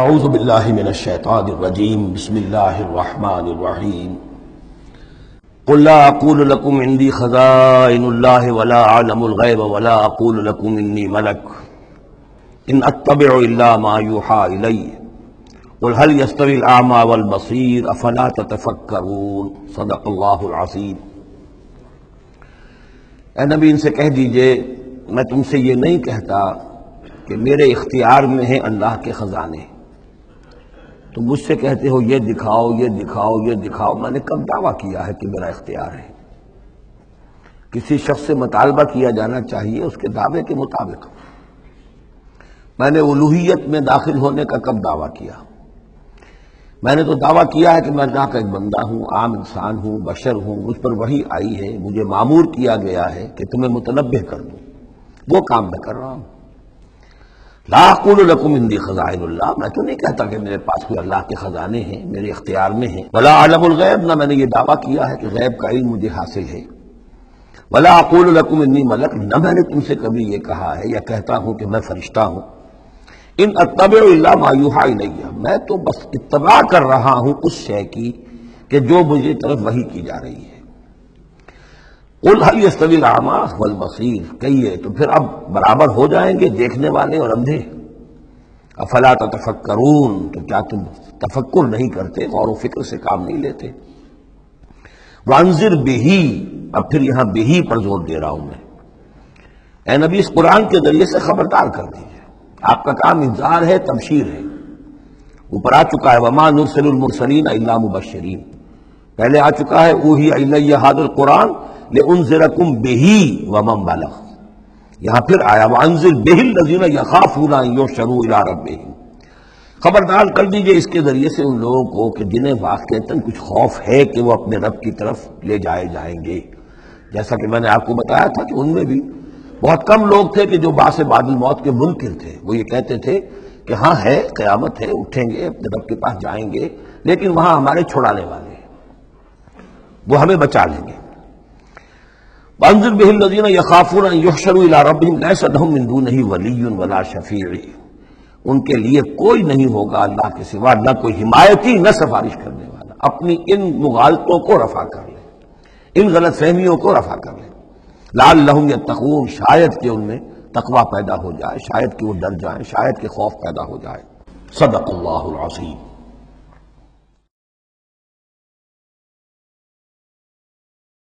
اعوذ باللہ من الشیطان الرجیم بسم اللہ الرحمن الرحیم قل لا اقول لكم عندي خزائن الله ولا اعلم الغیب ولا اقول لكم انی ملک ان اتبع الا ما یوحى الی قل هل يستوي الاعمى والبصیر افلا تتفکرون صدق اللہ العظیم۔ اے نبی ان سے کہہ دیجئے میں تم سے یہ نہیں کہتا کہ میرے اختیار میں ہیں اللہ کے خزانے، تم مجھ سے کہتے ہو یہ دکھاؤ یہ دکھاؤ یہ دکھاؤ۔ میں نے کب دعویٰ کیا ہے کہ میرا اختیار ہے؟ کسی شخص سے مطالبہ کیا جانا چاہیے اس کے دعوے کے مطابق۔ میں نے الوہیت میں داخل ہونے کا کب دعویٰ کیا؟ میں نے تو دعویٰ کیا ہے کہ میں اللہ کا ایک بندہ ہوں، عام انسان ہوں، بشر ہوں، مجھ پر وحی آئی ہے، مجھے مامور کیا گیا ہے کہ تمہیں متنبہ کر دوں، وہ کام میں کر رہا ہوں۔ لا اقول لکم عندی خزائن اللہ، میں تو نہیں کہتا کہ میرے پاس کوئی اللہ کے خزانے ہیں، میرے اختیار میں ہیں۔ ولا اعلم الغیب، نہ میں نے یہ دعویٰ کیا ہے کہ غیب کا علم مجھے حاصل ہے۔ ولا اقول لکم انی ملک، نہ میں نے تم سے کبھی یہ کہا ہے یا کہتا ہوں کہ میں فرشتہ ہوں۔ ان اتبع الا ما یوحی الی، میں تو بس اتباع کر رہا ہوں اس شے کی کہ جو مجھے طرف وحی کی جا رہی ہے۔ قل هل يستوي الاعمى والبصیر، کہیے تو پھر اب برابر ہو جائیں گے دیکھنے والے اور اندھے؟ افلا تتفکرون، تو کیا تم تفکر نہیں کرتے، غور و فکر سے کام نہیں لیتے؟ وانذر بہ، اب پھر یہاں بہ پر زور دے رہا ہوں میں۔ اے نبی اس قرآن کے ذریعے سے خبردار کر دیجیے، آپ کا کام انذار ہے، تبشیر ہے۔ اوپر آ چکا ہے وما نرسل المرسلین الا مبشرین، پہلے آ چکا ہے اوحی الی ھذا القرآن لانذرکم بہ ومن بلغ، یہاں پھر آیا وانذر بہ الذین یخافون ان یحشروا الی ربہم، خبردار کر دیجئے اس کے ذریعے سے ان لوگوں کو کہ جنہیں واقعتاً کچھ خوف ہے کہ وہ اپنے رب کی طرف لے جائے جائیں گے۔ جیسا کہ میں نے آپ کو بتایا تھا کہ ان میں بھی بہت کم لوگ تھے کہ جو بعث بعد الموت کے منکر تھے، وہ یہ کہتے تھے کہ ہاں ہے، قیامت ہے، اٹھیں گے، اپنے رب کے پاس جائیں گے، لیکن وہاں ہمارے چھڑانے والے ہیں، وہ ہمیں بچا لیں گے۔ وانذر بہ الذین یخافون ان یحشروا الی ربہم لیس لہم من دونہ ولی ولا شفیع، ان کے لیے کوئی نہیں ہوگا اللہ کے سوا، نہ کوئی حمایتی نہ سفارش کرنے والا۔ اپنی ان مغالطوں کو رفع کر لیں، ان غلط فہمیوں کو رفع کر لیں۔ لعلہم یتقون، شاید کہ ان میں تقوی پیدا ہو جائے، شاید کہ وہ ڈر جائیں، شاید کہ خوف پیدا ہو جائے۔ صدق اللہ العظیم۔